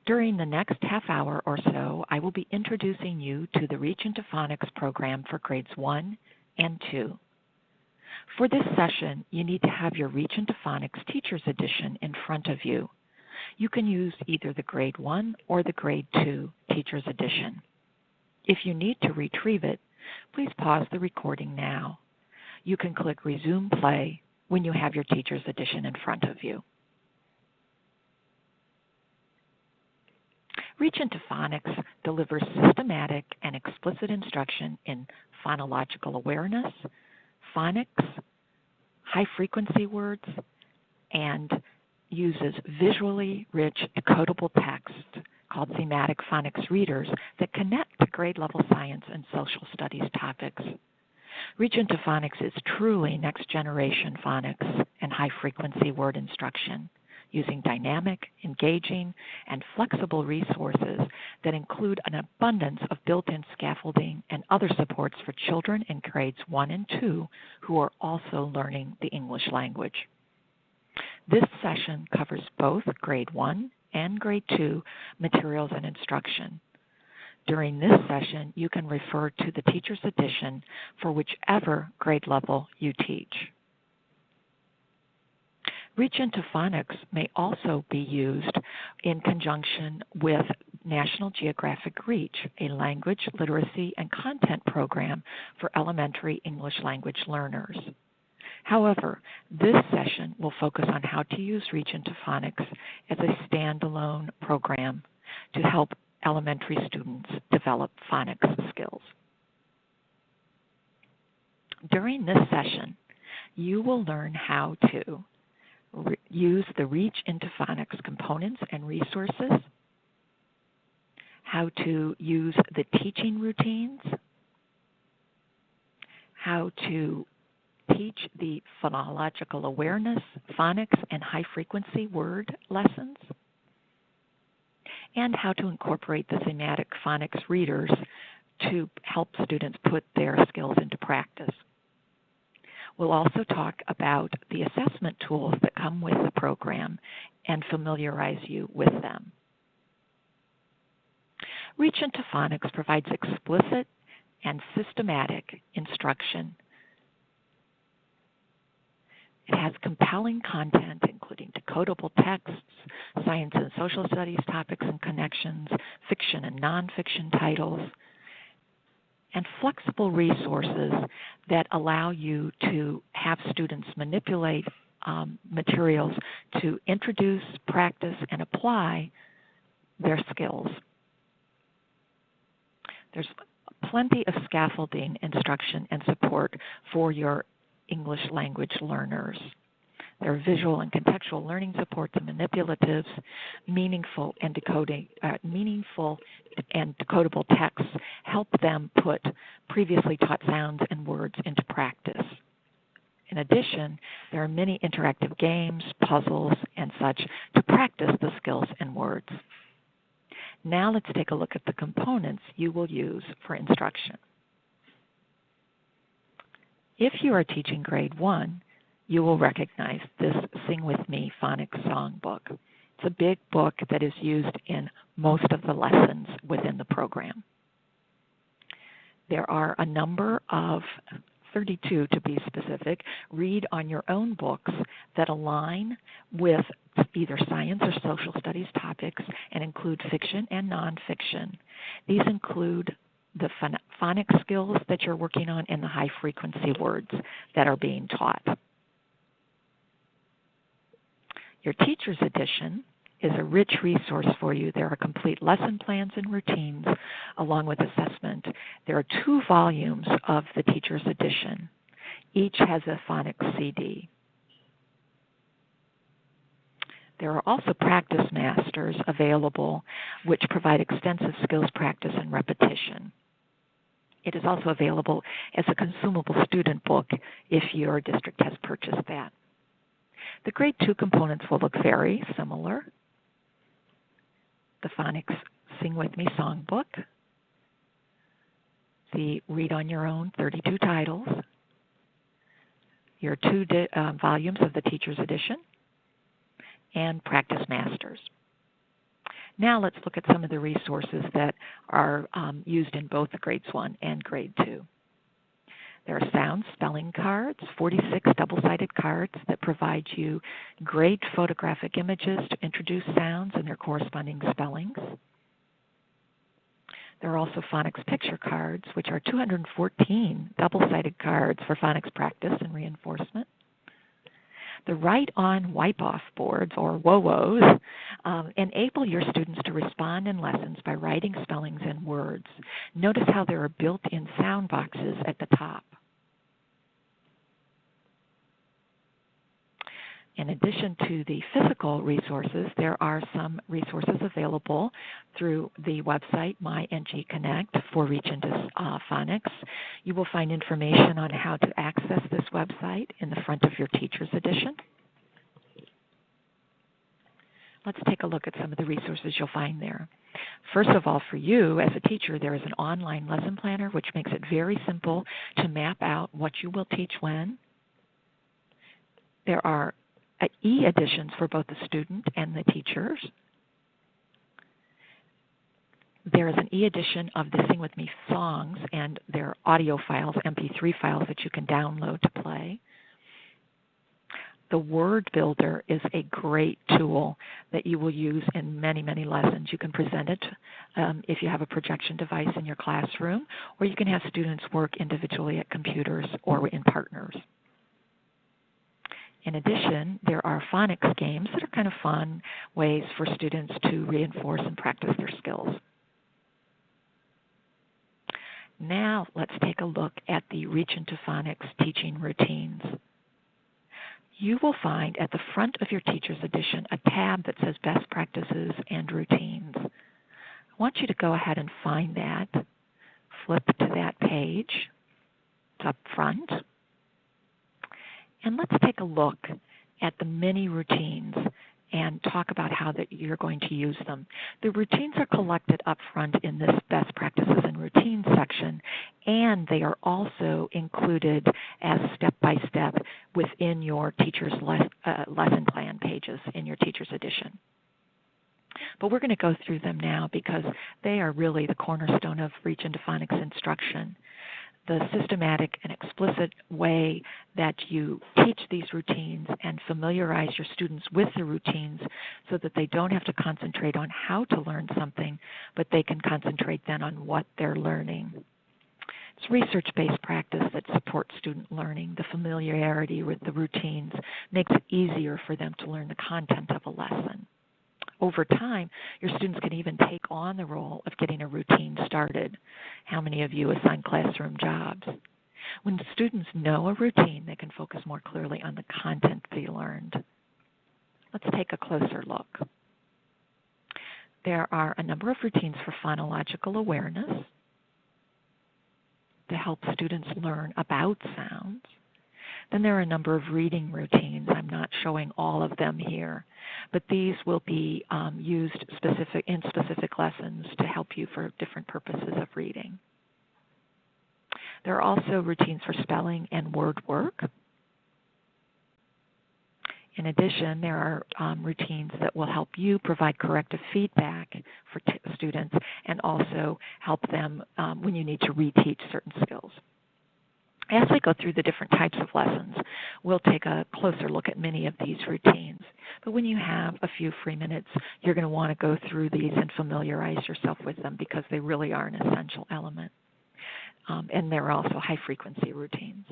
During the next half hour or so, I will be introducing you to the Reach into Phonics program for grades 1 and 2. For this session, you need to have your Reach into Phonics Teacher's Edition in front of you. You can use either the grade 1 or the grade 2 Teacher's Edition. If you need to retrieve it, please pause the recording now. You can click Resume Play when you have your Teacher's Edition in front of you. Reach into Phonics delivers systematic and explicit instruction in phonological awareness, phonics, high-frequency words, and uses visually rich decodable text called thematic phonics readers that connect to grade-level science and social studies topics. Reach into Phonics is truly next-generation phonics and high-frequency word instruction, using dynamic, engaging, and flexible resources that include an abundance of built-in scaffolding and other supports for children in grades 1 and 2 who are also learning the English language. This session covers both grade 1 and grade 2 materials and instruction. During this session, you can refer to the Teacher's Edition for whichever grade level you teach. Reach into Phonics may also be used in conjunction with National Geographic Reach, a language, literacy, and content program for elementary English language learners. However, this session will focus on how to use Reach into Phonics as a standalone program to help elementary students develop phonics skills. During this session, you will learn how to use the Reach into Phonics components and resources, how to use the teaching routines, how to teach the phonological awareness, phonics, and high-frequency word lessons, and how to incorporate the thematic phonics readers to help students put their skills into practice. We'll also talk about the assessment tools that come with the program and familiarize you with them. Reach into Phonics provides explicit and systematic instruction. It has compelling content, including decodable texts, science and social studies topics and connections, fiction and nonfiction titles, and flexible resources that allow you to have students manipulate materials to introduce, practice, and apply their skills. There's plenty of scaffolding, instruction, and support for your English language learners. There are visual and contextual learning supports and manipulatives, meaningful and decodable texts help them put previously taught sounds and words into practice. In addition, there are many interactive games, puzzles, and such to practice the skills and words. Now let's take a look at the components you will use for instruction. If you are teaching grade 1, you will recognize this Sing With Me Phonics Songbook. It's a big book that is used in most of the lessons within the program. There are a number of 32 to be specific, read on your own books that align with either science or social studies topics and include fiction and nonfiction. These include the phonics skills that you're working on and the high-frequency words that are being taught. Your Teacher's Edition is a rich resource for you. There are complete lesson plans and routines along with assessment. There are 2 volumes of the Teacher's Edition. Each has a phonics CD. There are also practice masters available which provide extensive skills practice and repetition. It is also available as a consumable student book if your district has purchased that. The grade 2 components will look very similar. The Phonics Sing With Me Songbook, the Read on Your Own 32 titles, your 2 volumes of the Teacher's Edition, and Practice Masters. Now let's look at some of the resources that are used in both Grades 1 and Grade 2. There are sound spelling cards, 46 double-sided cards that provide you great photographic images to introduce sounds and their corresponding spellings. There are also phonics picture cards, which are 214 double-sided cards for phonics practice and reinforcement. The write-on wipe-off boards, or WOWOs, enable your students to respond in lessons by writing spellings and words. Notice how there are built-in sound boxes at the top. In addition to the physical resources, there are some resources available through the website MyNG Connect for Reach into Phonics. You will find information on how to access this website in the front of your Teacher's Edition. Let's take a look at some of the resources you'll find there. First of all, for you as a teacher, there is an online lesson planner which makes it very simple to map out what you will teach when. There are e-editions for both the student and the teachers. There is an e-edition of the Sing With Me songs and their audio files, MP3 files that you can download to play. The Word Builder is a great tool that you will use in many, many lessons. You can present it if you have a projection device in your classroom, or you can have students work individually at computers or in partners. In addition, there are phonics games that are kind of fun ways for students to reinforce and practice their skills. Now let's take a look at the Reach into Phonics teaching routines. You will find at the front of your Teacher's Edition a tab that says Best Practices and Routines. I want you to go ahead and find that. Flip to that page. It's up front. And let's take a look at the mini routines and talk about how you're going to use them. The routines are collected up front in this Best Practices and Routines section, and they are also included as step-by-step within your teacher's lesson plan pages in your Teacher's Edition. But we're going to go through them now because they are really the cornerstone of Reach into Phonics instruction. The systematic and explicit way that you teach these routines and familiarize your students with the routines so that they don't have to concentrate on how to learn something, but they can concentrate then on what they're learning. It's research-based practice that supports student learning. The familiarity with the routines makes it easier for them to learn the content of a lesson. Over time, your students can even take on the role of getting a routine started. How many of you assign classroom jobs? When students know a routine, they can focus more clearly on the content they learned. Let's take a closer look. There are a number of routines for phonological awareness to help students learn about sounds. Then there are a number of reading routines. I'm not showing all of them here, but these will be used in specific lessons to help you for different purposes of reading. There are also routines for spelling and word work. In addition, there are routines that will help you provide corrective feedback for students and also help them when you need to reteach certain skills. As we go through the different types of lessons, we'll take a closer look at many of these routines. But when you have a few free minutes, you're going to want to go through these and familiarize yourself with them because they really are an essential element. And there are also high-frequency routines.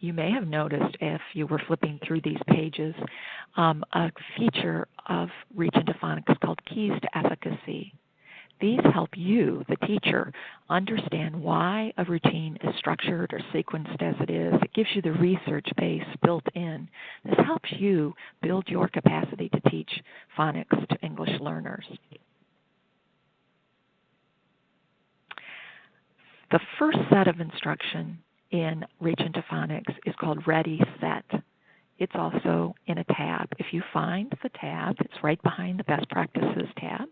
You may have noticed, if you were flipping through these pages, a feature of Reach into Phonics called Keys to Efficacy. These help you, the teacher, understand why a routine is structured or sequenced as it is. It gives you the research base built in. This helps you build your capacity to teach phonics to English learners. The first set of instruction in Reach into Phonics is called Ready, Set. It's also in a tab. If you find the tab, it's right behind the Best Practices tab.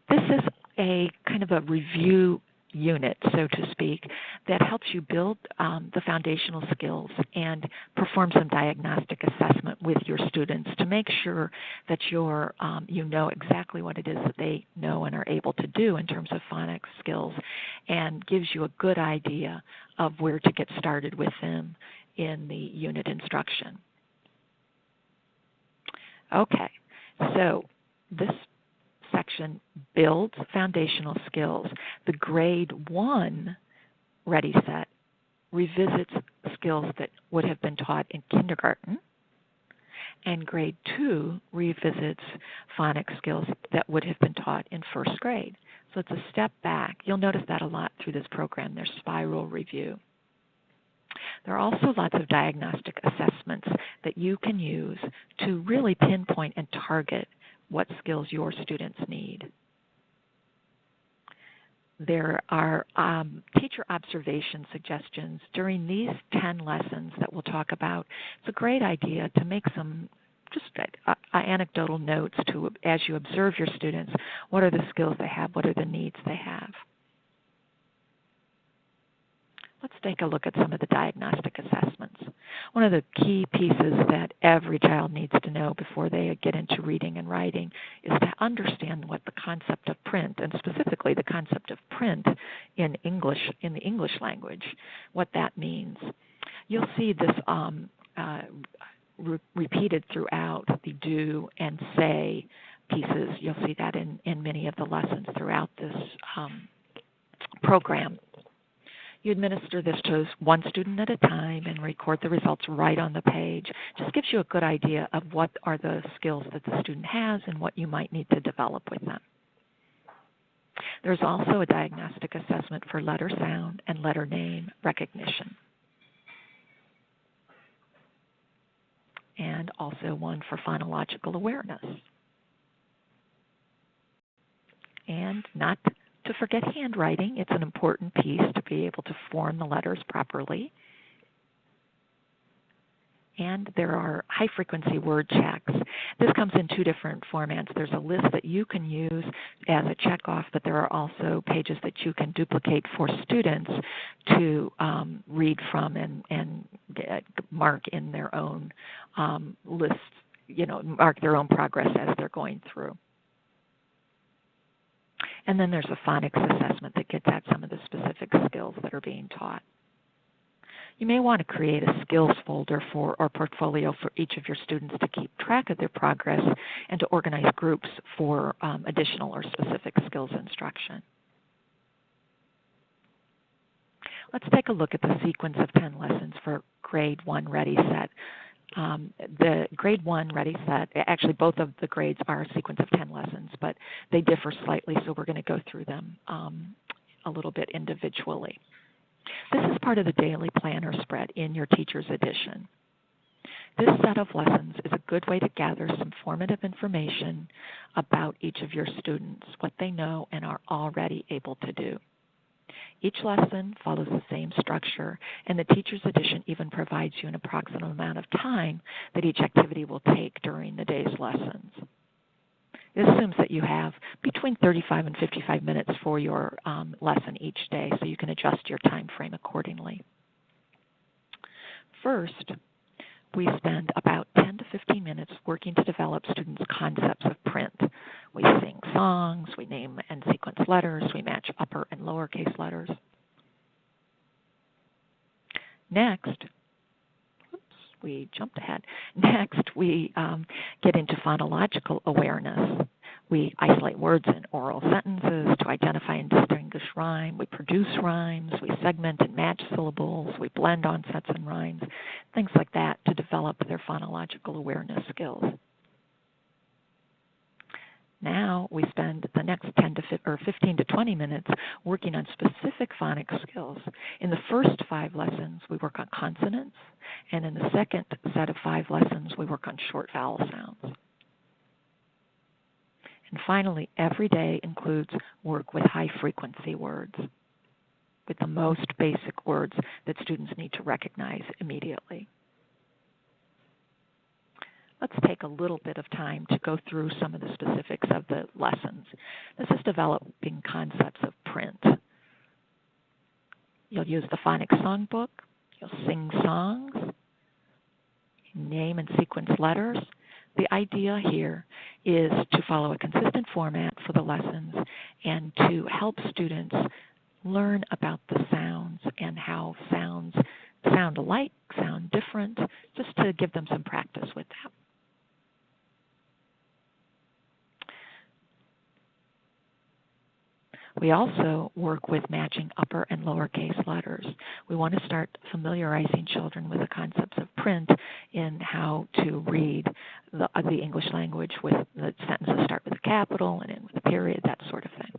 This is a kind of a review unit, so to speak, that helps you build the foundational skills and perform some diagnostic assessment with your students to make sure that you know exactly what it is that they know and are able to do in terms of phonics skills, and gives you a good idea of where to get started with them in the unit instruction. Okay, so this section builds foundational skills. The grade 1 Ready Set revisits skills that would have been taught in kindergarten, and grade 2 revisits phonics skills that would have been taught in first grade. So it's a step back. You'll notice that a lot through this program. There's spiral review. There are also lots of diagnostic assessments that you can use to really pinpoint and target what skills your students need. There are teacher observation suggestions during these 10 lessons that we'll talk about. It's a great idea to make some just anecdotal notes as you observe your students. What are the skills they have? What are the needs they have? Let's take a look at some of the diagnostic assessments. One of the key pieces that every child needs to know before they get into reading and writing is to understand what the concept of print, and specifically the concept of print in English, in the English language, what that means. You'll see this repeated throughout the do and say pieces. You'll see that in many of the lessons throughout this program. You administer this to one student at a time and record the results right on the page. Just gives you a good idea of what are the skills that the student has and what you might need to develop with them. There's also a diagnostic assessment for letter sound and letter name recognition. And also one for phonological awareness. And not to forget handwriting. It's an important piece to be able to form the letters properly. And there are high-frequency word checks. This comes in two different formats. There's a list that you can use as a checkoff, but there are also pages that you can duplicate for students to read from and mark in their own lists, mark their own progress as they're going through. And then there's a phonics assessment that gets at some of the specific skills that are being taught. You may want to create a skills folder or portfolio for each of your students to keep track of their progress and to organize groups for additional or specific skills instruction. Let's take a look at the sequence of 10 lessons for Grade 1 Ready Set. The Grade 1 Ready Set, actually both of the grades are a sequence of 10 lessons, but they differ slightly, so we're going to go through them a little bit individually. This is part of the daily planner spread in your teacher's edition. This set of lessons is a good way to gather some formative information about each of your students, what they know and are already able to do. Each lesson follows the same structure, and the teacher's edition even provides you an approximate amount of time that each activity will take during the day's lessons. It assumes that you have between 35 and 55 minutes for your lesson each day, so you can adjust your time frame accordingly. First, we spend about 10 to 15 minutes working to develop students' concepts of print. We sing songs, we name and sequence letters, we match upper and lowercase letters. Next, we jumped ahead. Next, we get into phonological awareness. We isolate words in oral sentences to identify and distinguish rhyme. We produce rhymes. We segment and match syllables. We blend onsets and rhymes, things like that to develop their phonological awareness skills. Now we spend the next 15 to 20 minutes working on specific phonics skills. In the first 5 lessons, we work on consonants, and in the second set of 5 lessons, we work on short vowel sounds. And finally, every day includes work with high-frequency words, with the most basic words that students need to recognize immediately. Let's take a little bit of time to go through some of the specifics of the lessons. This is developing concepts of print. You'll use the Phonics Songbook. You'll sing songs, name and sequence letters. The idea here is to follow a consistent format for the lessons and to help students learn about the sounds and how sounds sound alike, sound different, just to give them some practice with that. We also work with matching upper and lowercase letters. We want to start familiarizing children with the concepts of print in how to read the English language with the sentences start with a capital and end with a period, that sort of thing.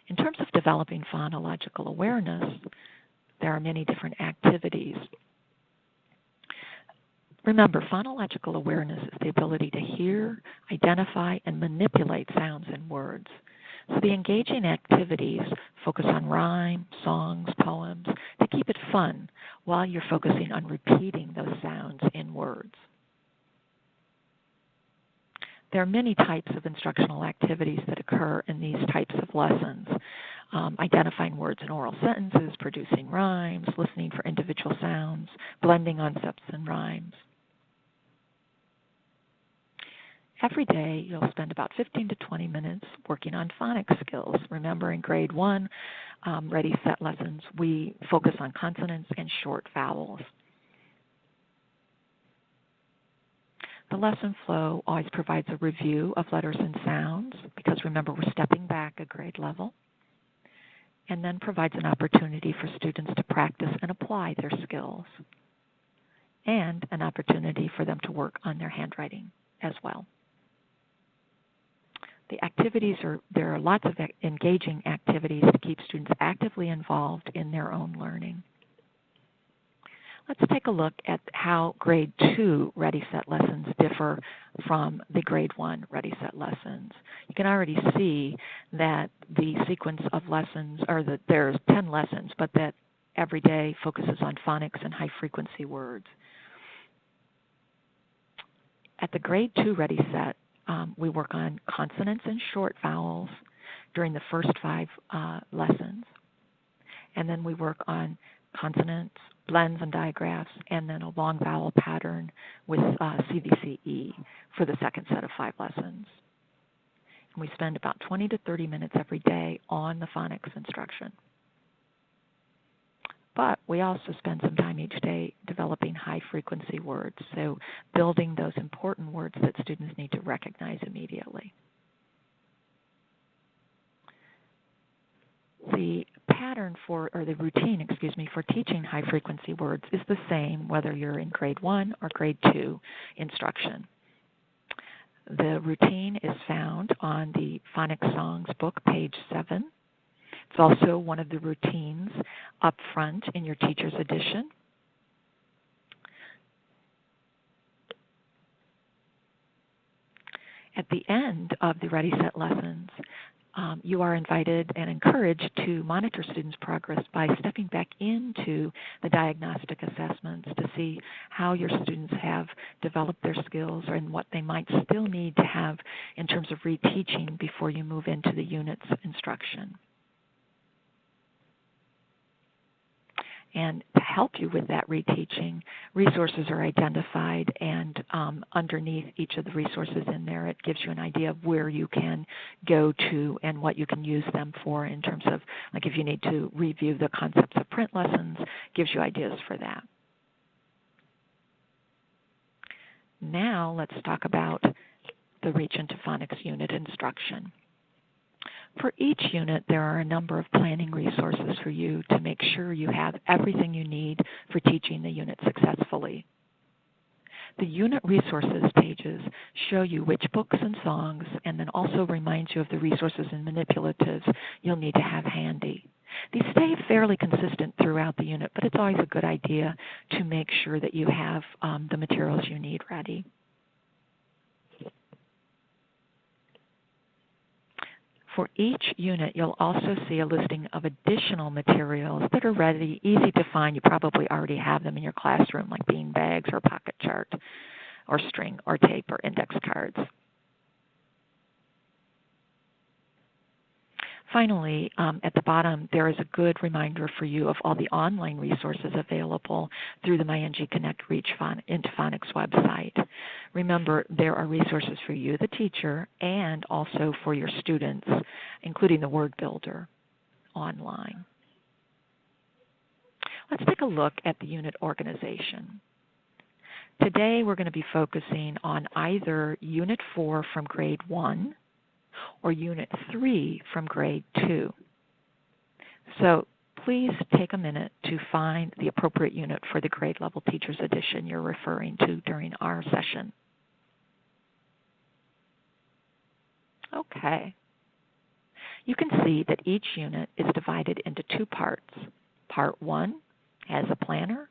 In terms of developing phonological awareness, there are many different activities. Remember, phonological awareness is the ability to hear, identify, and manipulate sounds in words. So the engaging activities focus on rhyme, songs, poems to keep it fun while you're focusing on repeating those sounds in words. There are many types of instructional activities that occur in these types of lessons. Identifying words in oral sentences, producing rhymes, listening for individual sounds, blending concepts and rhymes. Every day, you'll spend about 15 to 20 minutes working on phonics skills. Remember, in grade 1, Ready, Set lessons, we focus on consonants and short vowels. The lesson flow always provides a review of letters and sounds, because remember, we're stepping back a grade level, and then provides an opportunity for students to practice and apply their skills, and an opportunity for them to work on their handwriting as well. The activities there are lots of engaging activities to keep students actively involved in their own learning. Let's take a look at how grade 2 Ready, Set lessons differ from the grade 1 Ready, Set lessons. You can already see that the sequence of lessons, or that there's 10 lessons, but that every day focuses on phonics and high frequency words. At the grade 2 Ready, Set, we work on consonants and short vowels during the first 5 lessons. And then we work on consonants, blends and digraphs, and then a long vowel pattern with CVCE for the second set of 5 lessons. And we spend about 20 to 30 minutes every day on the phonics instruction. But we also spend some time each day developing high-frequency words, so building those important words that students need to recognize immediately. The pattern for, or the routine, for teaching high-frequency words is the same whether you're in grade 1 or grade 2 instruction. The routine is found on the Phonics Songs book, page 7. It's also one of the routines up front in your teacher's edition. At the end of the Ready, Set lessons, you are invited and encouraged to monitor students' progress by stepping back into the diagnostic assessments to see how your students have developed their skills and what they might still need to have in terms of reteaching before you move into the unit's instruction. And to help you with that reteaching, resources are identified, and underneath each of the resources in there, it gives you an idea of where you can go to and what you can use them for in terms of, like if you need to review the concepts of print lessons, gives you ideas for that. Now let's talk about the Reach into Phonics unit instruction. For each unit, there are a number of planning resources for you to make sure you have everything you need for teaching the unit successfully. The unit resources pages show you which books and songs, and then also reminds you of the resources and manipulatives you'll need to have handy. These stay fairly consistent throughout the unit, but it's always a good idea to make sure that you have the materials you need ready. For each unit, you'll also see a listing of additional materials that are ready, easy to find. You probably already have them in your classroom, like bean bags or pocket chart or string or tape or index cards. Finally, at the bottom, there is a good reminder for you of all the online resources available through the MyNG Connect Reach into Phonics website. Remember, there are resources for you, the teacher, and also for your students, including the word builder online. Let's take a look at the unit organization. Today, we're going to be focusing on either Unit 4 from Grade 1 or Unit 3 from Grade 2. So please take a minute to find the appropriate unit for the grade level teacher's edition you're referring to during our session. Okay. You can see that each unit is divided into two parts. Part 1 has a planner,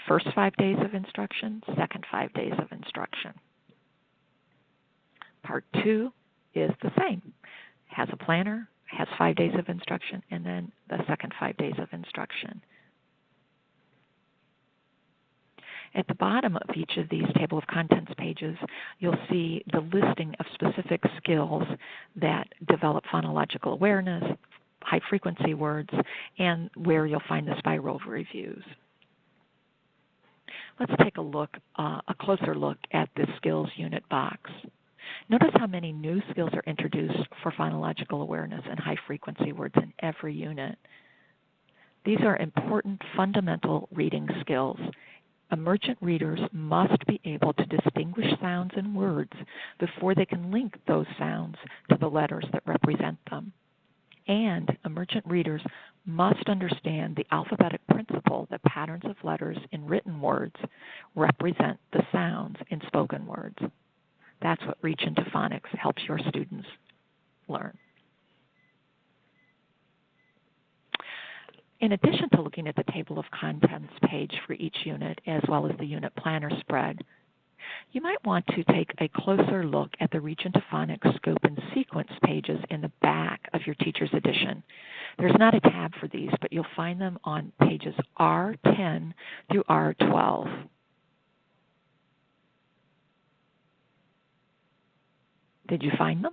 first 5 days of instruction, second 5 days of instruction. Part 2 is the same, has a planner, has 5 days of instruction, and then the second 5 days of instruction. At the bottom of each of these table of contents pages, you'll see the listing of specific skills that develop phonological awareness, high frequency words, and where you'll find the spiral reviews. Let's take a closer look at the skills unit box. Notice how many new skills are introduced for phonological awareness and high frequency words in every unit. These are important fundamental reading skills. Emergent readers must be able to distinguish sounds and words before they can link those sounds to the letters that represent them. And emergent readers must understand the alphabetic principle that patterns of letters in written words represent the sounds in spoken words. That's what Reach into Phonics helps your students learn. In addition to looking at the table of contents page for each unit, as well as the unit planner spread, you might want to take a closer look at the Reach into Phonics scope and sequence pages in the back of your teacher's edition. There's not a tab for these, but you'll find them on pages R10 through R12. Did you find them?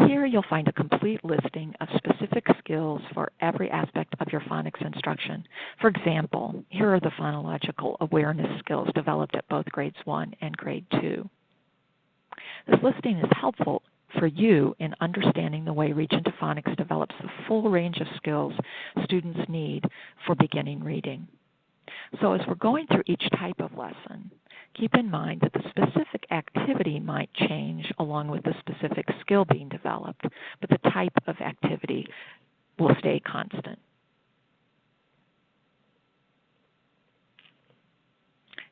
Here you'll find a complete listing of specific skills for every aspect of your phonics instruction. For example, here are the phonological awareness skills developed at both grades 1 and grade 2. This listing is helpful for you in understanding the way Reach into Phonics develops the full range of skills students need for beginning reading. So as we're going through each type of lesson, keep in mind that the specific activity might change along with the specific skill being developed, but the type of activity will stay constant.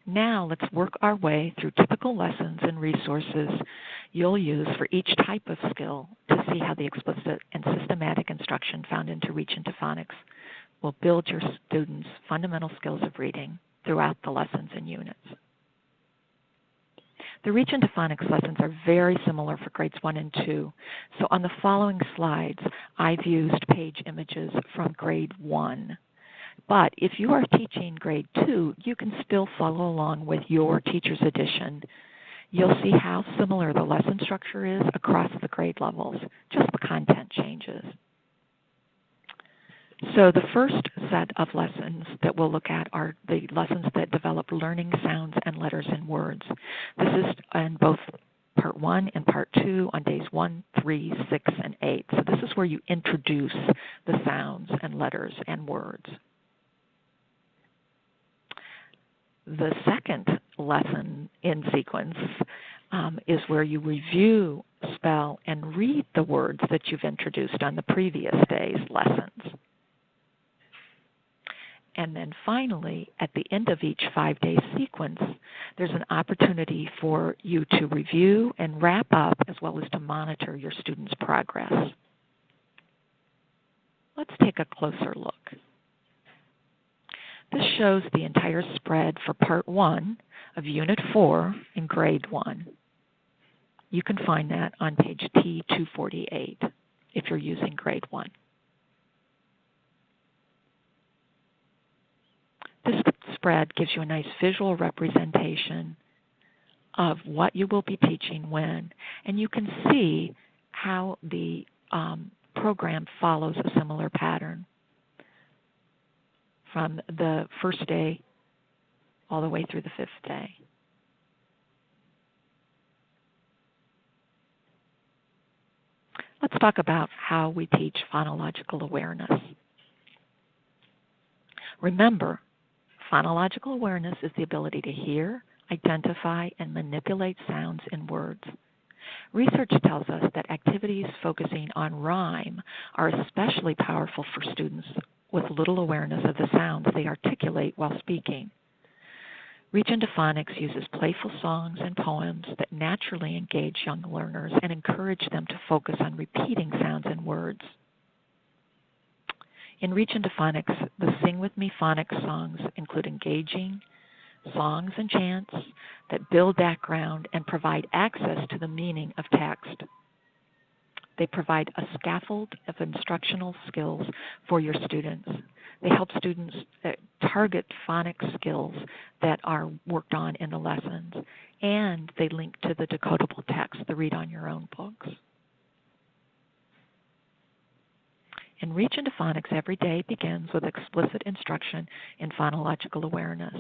Now let's work our way through typical lessons and resources you'll use for each type of skill to see how the explicit and systematic instruction found into Reach into Phonics will build your students' fundamental skills of reading throughout the lessons and units. The Reach into Phonics lessons are very similar for grades 1 and 2. So on the following slides, I've used page images from grade 1. But if you are teaching grade 2, you can still follow along with your teacher's edition. You'll see how similar the lesson structure is across the grade levels, just the content changes. So the first set of lessons that we'll look at are the lessons that develop learning sounds and letters in words. This is in both Part 1 and Part 2 on days 1, 3, 6, and 8. So this is where you introduce the sounds and letters and words. The second lesson in sequence is where you review, spell, and read the words that you've introduced on the previous day's lessons. And then finally, at the end of each 5-day sequence, there's an opportunity for you to review and wrap up, as well as to monitor your students' progress. Let's take a closer look. This shows the entire spread for Part 1 of Unit 4 in Grade 1. You can find that on page T248 if you're using Grade 1. This spread gives you a nice visual representation of what you will be teaching when, and you can see how the program follows a similar pattern from the first day all the way through the 5th day. Let's talk about how we teach phonological awareness. Remember, phonological awareness is the ability to hear, identify, and manipulate sounds in words. Research tells us that activities focusing on rhyme are especially powerful for students with little awareness of the sounds they articulate while speaking. Reach into Phonics uses playful songs and poems that naturally engage young learners and encourage them to focus on repeating sounds and words. In Reach into Phonics, the Sing With Me Phonics songs include engaging songs and chants that build background and provide access to the meaning of text. They provide a scaffold of instructional skills for your students. They help students target phonics skills that are worked on in the lessons, and they link to the decodable text, the read on your own books. In Reach into Phonics, every day begins with explicit instruction in phonological awareness.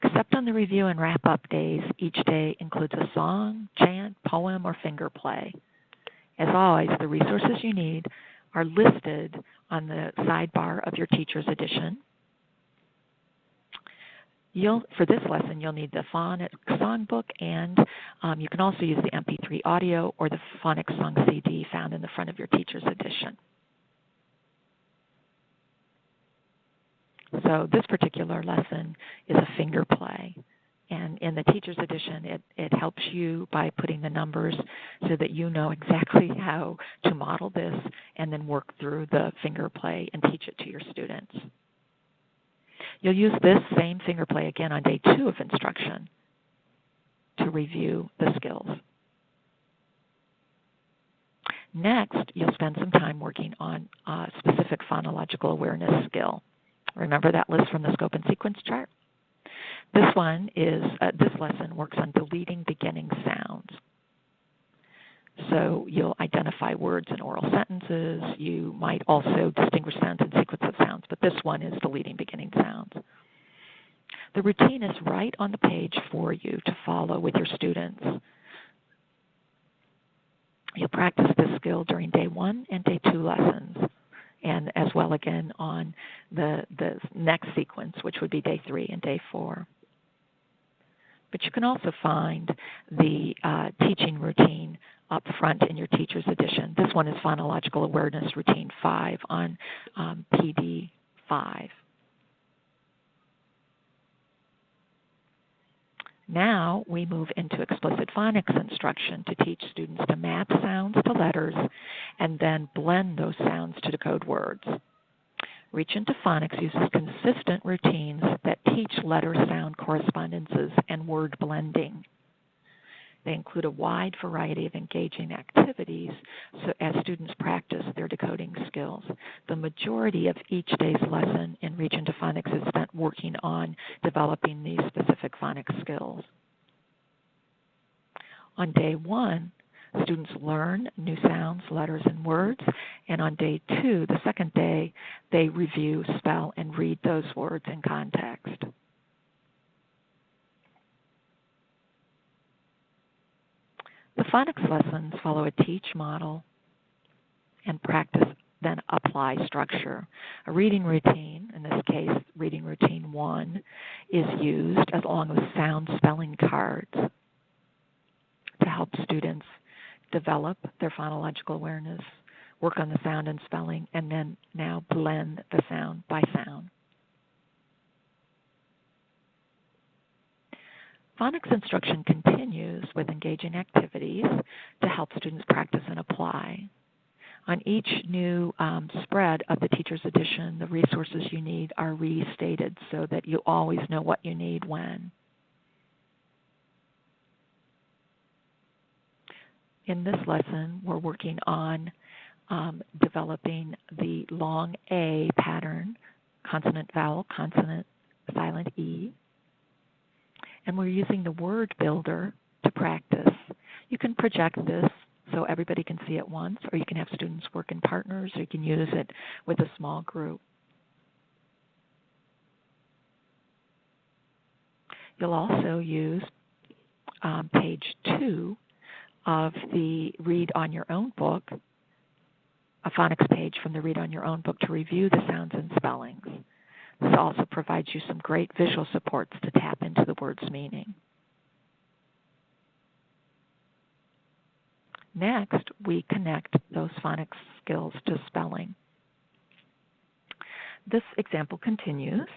Except on the review and wrap-up days, each day includes a song, chant, poem, or finger play. As always, the resources you need are listed on the sidebar of your Teacher's Edition. For this lesson, you'll need the Phonics Songbook, and you can also use the MP3 audio or the Phonics Song CD found in the front of your Teacher's Edition. So this particular lesson is a finger play. And in the Teacher's Edition, it helps you by putting the numbers so that you know exactly how to model this and then work through the finger play and teach it to your students. You'll use this same finger play again on day 2 of instruction to review the skills. Next, you'll spend some time working on a specific phonological awareness skill. Remember that list from the scope and sequence chart? This lesson works on deleting beginning sounds. So you'll identify words in oral sentences. You might also distinguish sounds in sequence of sounds, but this one is deleting beginning sounds. The routine is right on the page for you to follow with your students. You'll practice this skill during day 1 and day 2 lessons, and as well again on the next sequence, which would be day 3 and day 4. But you can also find the teaching routine up front in your Teacher's Edition. This one is Phonological Awareness Routine 5 on PD 5. Now we move into explicit phonics instruction to teach students to map sounds to letters and then blend those sounds to decode words. Reach into Phonics uses consistent routines that teach letter-sound correspondences and word blending. They include a wide variety of engaging activities so as students practice their decoding skills. The majority of each day's lesson in Reach into Phonics is spent working on developing these specific phonics skills. On day 1, students learn new sounds, letters, and words, and on day 2, the second day, they review, spell, and read those words in context. The phonics lessons follow a teach model and practice then apply structure. A reading routine, in this case, reading routine 1, is used along with sound spelling cards to help students develop their phonological awareness, work on the sound and spelling, and then now blend the sound by sound. Phonics instruction continues with engaging activities to help students practice and apply. On each new spread of the Teacher's Edition, the resources you need are restated so that you always know what you need when. In this lesson, we're working on developing the long A pattern, consonant, vowel, consonant, silent E. And we're using the word builder to practice. You can project this so everybody can see it once, or you can have students work in partners, or you can use it with a small group. You'll also use page 2 of the Read on Your Own book, a phonics page from the Read on Your Own book, to review the sounds and spellings. This also provides you some great visual supports to tap into the word's meaning. Next, we connect those phonics skills to spelling. This example continues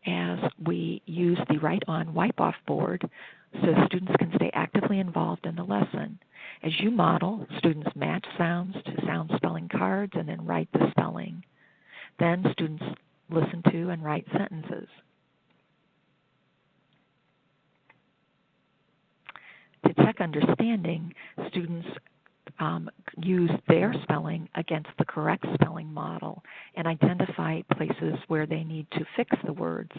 as we use the Write On Wipe Off board so students can stay actively involved in the lesson. As you model, students match sounds to sound spelling cards and then write the spelling. Then students listen to and write sentences. To check understanding, students use their spelling against the correct spelling model and identify places where they need to fix the words.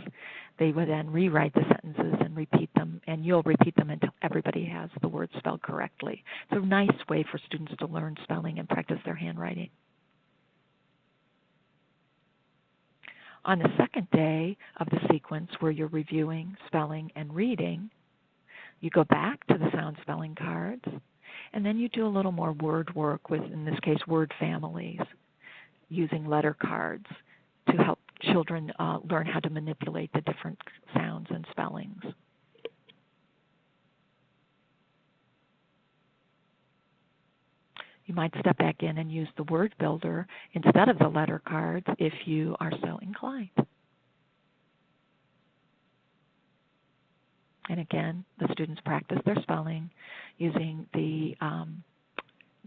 They would then rewrite the sentences and repeat them, and you'll repeat them until everybody has the words spelled correctly. It's a nice way for students to learn spelling and practice their handwriting. On the second day of the sequence where you're reviewing, spelling, and reading, you go back to the sound spelling cards, and then you do a little more word work with, in this case, word families, using letter cards to help children learn how to manipulate the different sounds and spellings. You might step back in and use the word builder instead of the letter cards if you are so inclined. And again, the students practice their spelling using the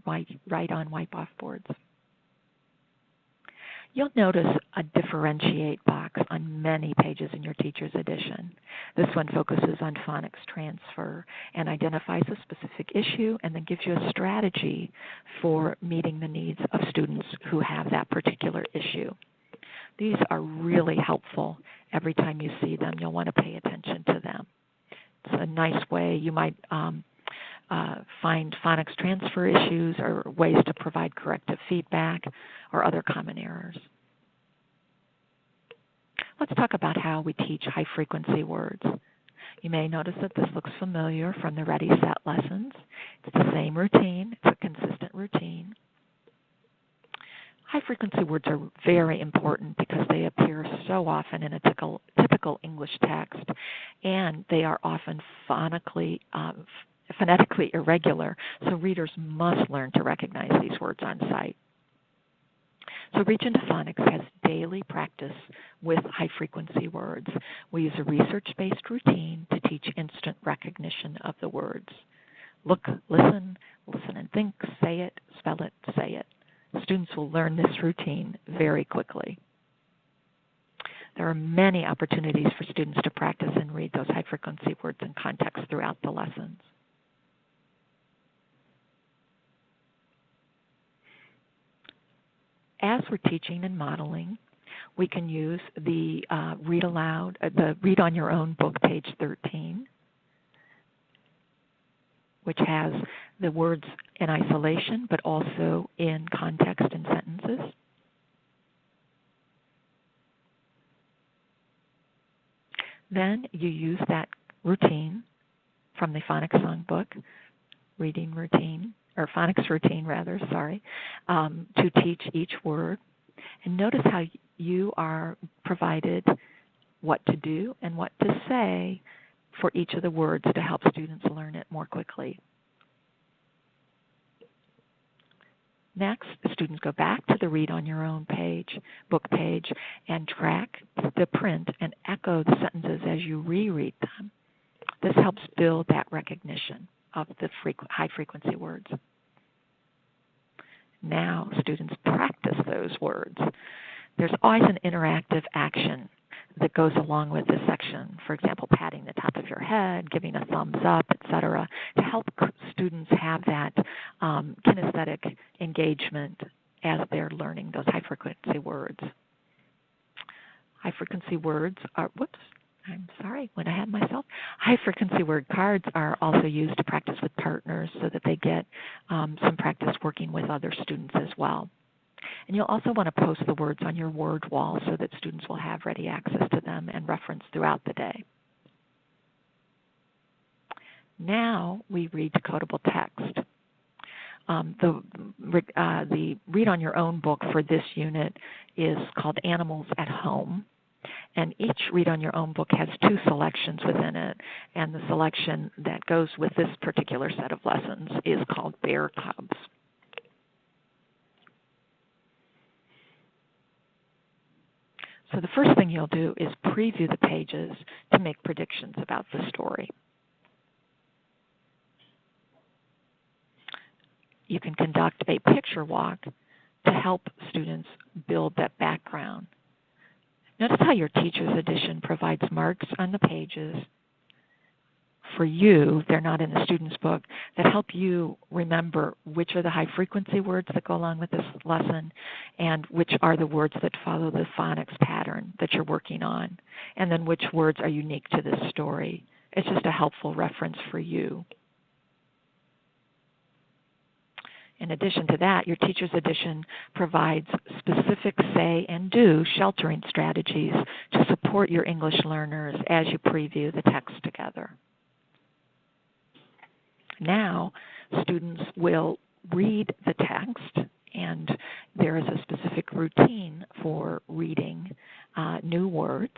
Write On Wipe Off boards. You'll notice a differentiate box on many pages in your teacher's edition. This one focuses on phonics transfer and identifies a specific issue and then gives you a strategy for meeting the needs of students who have that particular issue. These are really helpful. Every time you see them, you'll want to pay attention to them. It's a nice way. You might find phonics transfer issues or ways to provide corrective feedback or other common errors. Let's talk about how we teach high-frequency words. You may notice that this looks familiar from the Ready, Set lessons. It's the same routine. It's a consistent routine. High-frequency words are very important because they appear so often in a typical English text, and they are often phonetically irregular, so readers must learn to recognize these words on sight. So Reach into Phonics has daily practice with high-frequency words. We use a research-based routine to teach instant recognition of the words. Look, listen and think, say it, spell it, say it. Students will learn this routine very quickly. There are many opportunities for students to practice and read those high-frequency words in context throughout the lessons. As we're teaching and modeling, we can use the Read on Your Own book, page 13, which has the words in isolation, but also in context and sentences. Then you use that routine from the Phonics Songbook, reading routine, or Phonics Routine rather, to teach each word. And notice how you are provided what to do and what to say for each of the words to help students learn it more quickly. Next, students go back to the Read on Your Own book page, and track the print and echo the sentences as you reread them. This helps build that recognition of the high-frequency words. Now, students practice those words. There's always an interactive action that goes along with this section. For example, patting the top of your head, giving a thumbs up, etc., to help students have that kinesthetic engagement as they're learning those high-frequency words. High-frequency words are, I'm sorry, went ahead myself. High frequency word cards are also used to practice with partners so that they get some practice working with other students as well. And you'll also want to post the words on your word wall so that students will have ready access to them and reference throughout the day. Now we read decodable text. The read on your own book for this unit is called Animals at Home. And each read on your own book has 2 selections within it. And the selection that goes with this particular set of lessons is called Bear Cubs. So the first thing you'll do is preview the pages to make predictions about the story. You can conduct a picture walk to help students build that background. Notice how your teacher's edition provides marks on the pages for you, they're not in the student's book, that help you remember which are the high frequency words that go along with this lesson and which are the words that follow the phonics pattern that you're working on, and then which words are unique to this story. It's just a helpful reference for you. In addition to that, your teacher's edition provides specific say and do sheltering strategies to support your English learners as you preview the text together. Now, students will read the text, and there is a specific routine for reading new words.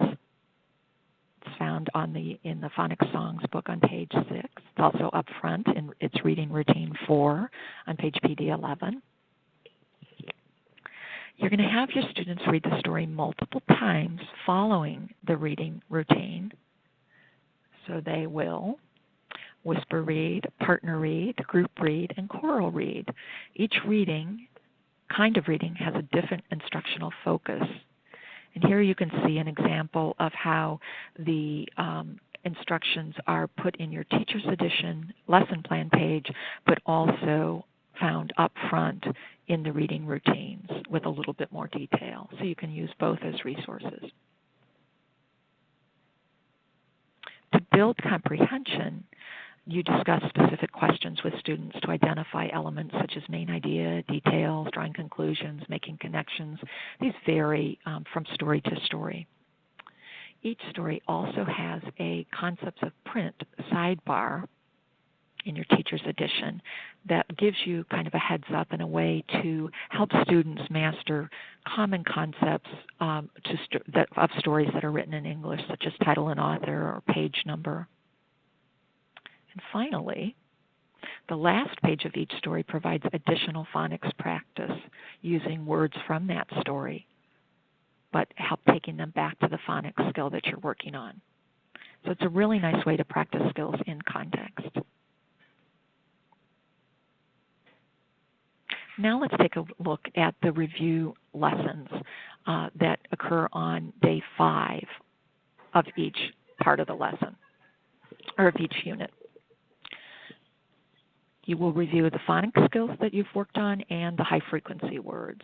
It's found in the Phonics Songs book on page 6. It's also up front in its reading routine 4 on page PD 11. You're going to have your students read the story multiple times following the reading routine. So they will whisper read, partner read, group read, and choral read. Each kind of reading has a different instructional focus. And here you can see an example of how the instructions are put in your teacher's edition lesson plan page, but also found up front in the reading routines with a little bit more detail. So you can use both as resources. To build comprehension, you discuss specific questions with students to identify elements such as main idea, details, drawing conclusions, making connections. These vary from story to story. Each story also has a concepts of print sidebar in your teacher's edition that gives you kind of a heads up and a way to help students master common concepts of stories that are written in English, such as title and author or page number. And finally, the last page of each story provides additional phonics practice using words from that story, but help taking them back to the phonics skill that you're working on. So it's a really nice way to practice skills in context. Now let's take a look at the review lessons that occur on day 5 of each part of the lesson, or of each unit. You will review the phonics skills that you've worked on and the high frequency words.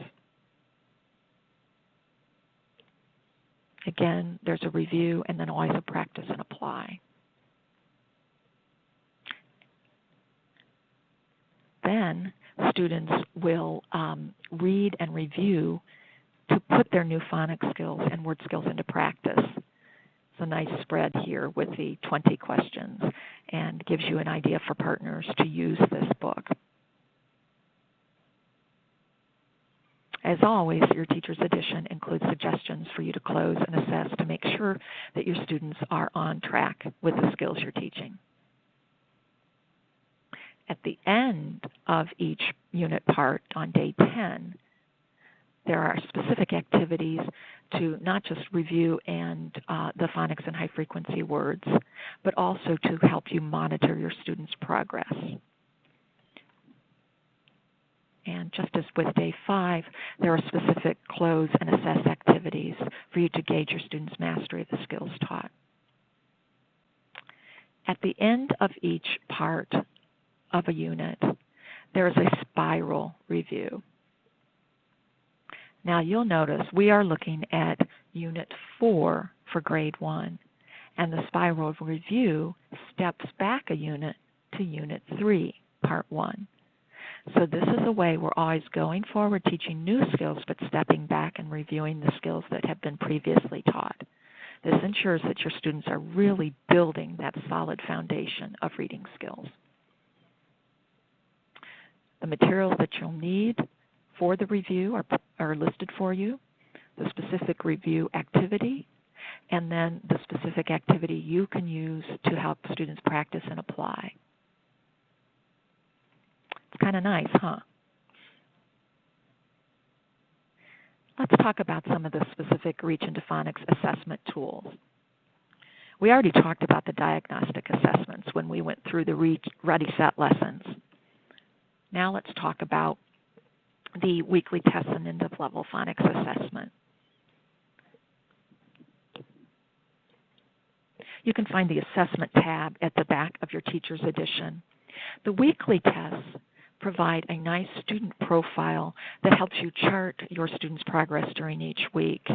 Again, there's a review and then always a practice and apply. Then students will read and review to put their new phonics skills and word skills into practice. It's a nice spread here with the 20 questions and gives you an idea for partners to use this book. As always, your teacher's edition includes suggestions for you to close and assess to make sure that your students are on track with the skills you're teaching. At the end of each unit part on day 10, there are specific activities to not just review and the phonics and high frequency words, but also to help you monitor your students' progress. And just as with day 5, there are specific close and assess activities for you to gauge your students' mastery of the skills taught. At the end of each part of a unit, there is a spiral review. Now you'll notice we are looking at Unit 4 for Grade 1, And the spiral review steps back a unit to Unit 3, Part 1. So this is a way we're always going forward teaching new skills, but stepping back and reviewing the skills that have been previously taught. This ensures that your students are really building that solid foundation of reading skills. The materials that you'll need for the review are listed for you, the specific review activity, and then the specific activity you can use to help students practice and apply. It's kind of nice, huh? Let's talk about some of the specific Reach into Phonics assessment tools. We already talked about the diagnostic assessments when we went through the Ready, Set lessons. Now let's talk about the weekly tests and end-of-level phonics assessment. You can find the assessment tab at the back of your teacher's edition. The weekly tests provide a nice student profile that helps you chart your students' progress during each week.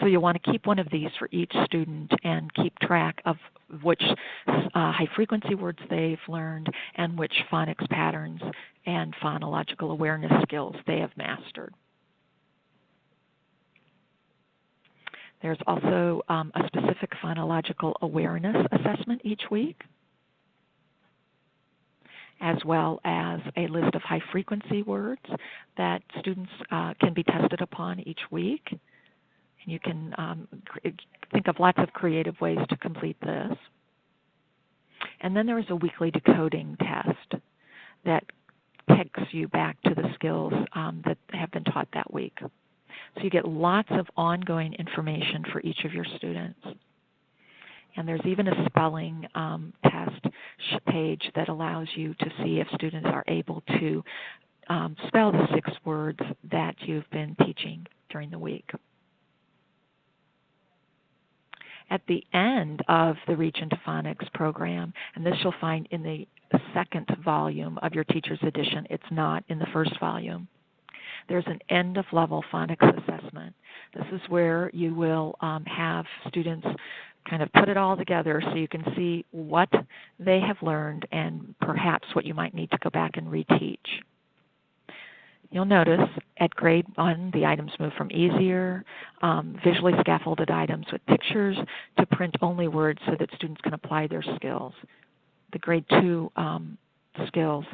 So you'll want to keep one of these for each student and keep track of which high-frequency words they've learned and which phonics patterns and phonological awareness skills they have mastered. There's also a specific phonological awareness assessment each week, as well as a list of high-frequency words that students can be tested upon each week. And you can think of lots of creative ways to complete this. And then there is a weekly decoding test that takes you back to the skills that have been taught that week. So you get lots of ongoing information for each of your students. And there's even a spelling test page that allows you to see if students are able to spell the 6 words that you've been teaching during the week. At the end of the Reach into Phonics program, and this you'll find in the second volume of your teacher's edition, it's not in the first volume, there's an end-of-level phonics assessment. This is where you will have students kind of put it all together so you can see what they have learned and perhaps what you might need to go back and reteach. You'll notice at grade 1, the items move from easier, visually scaffolded items with pictures to print-only words so that students can apply their skills. The grade 2 skills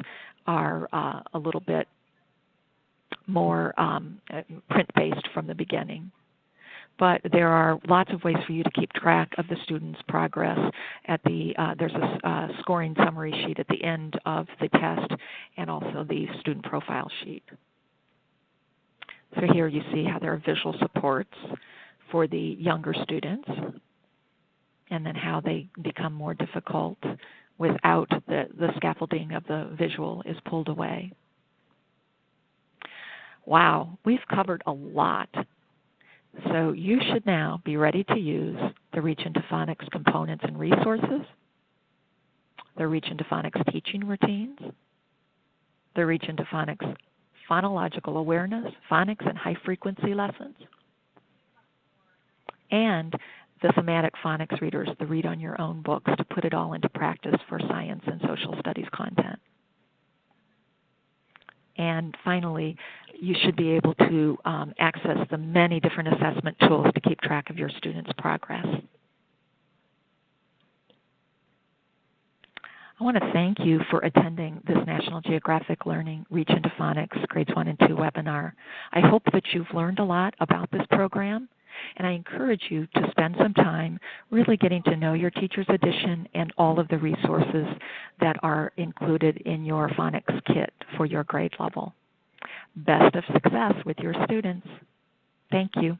are a little bit more print-based from the beginning. But there are lots of ways for you to keep track of the student's progress. There's a scoring summary sheet at the end of the test and also the student profile sheet. So here you see how there are visual supports for the younger students and then how they become more difficult without the scaffolding of the visual is pulled away. Wow, we've covered a lot. So you should now be ready to use the Reach into Phonics components and resources, the Reach into Phonics teaching routines, the Reach into Phonics phonological awareness, phonics and high-frequency lessons, and the thematic phonics readers, the read on your own books to put it all into practice for science and social studies content. And finally, you should be able to access the many different assessment tools to keep track of your students' progress. I want to thank you for attending this National Geographic Learning Reach into Phonics Grades 1 and 2 webinar. I hope that you've learned a lot about this program, and I encourage you to spend some time really getting to know your teacher's edition and all of the resources that are included in your phonics kit for your grade level. Best of success with your students. Thank you.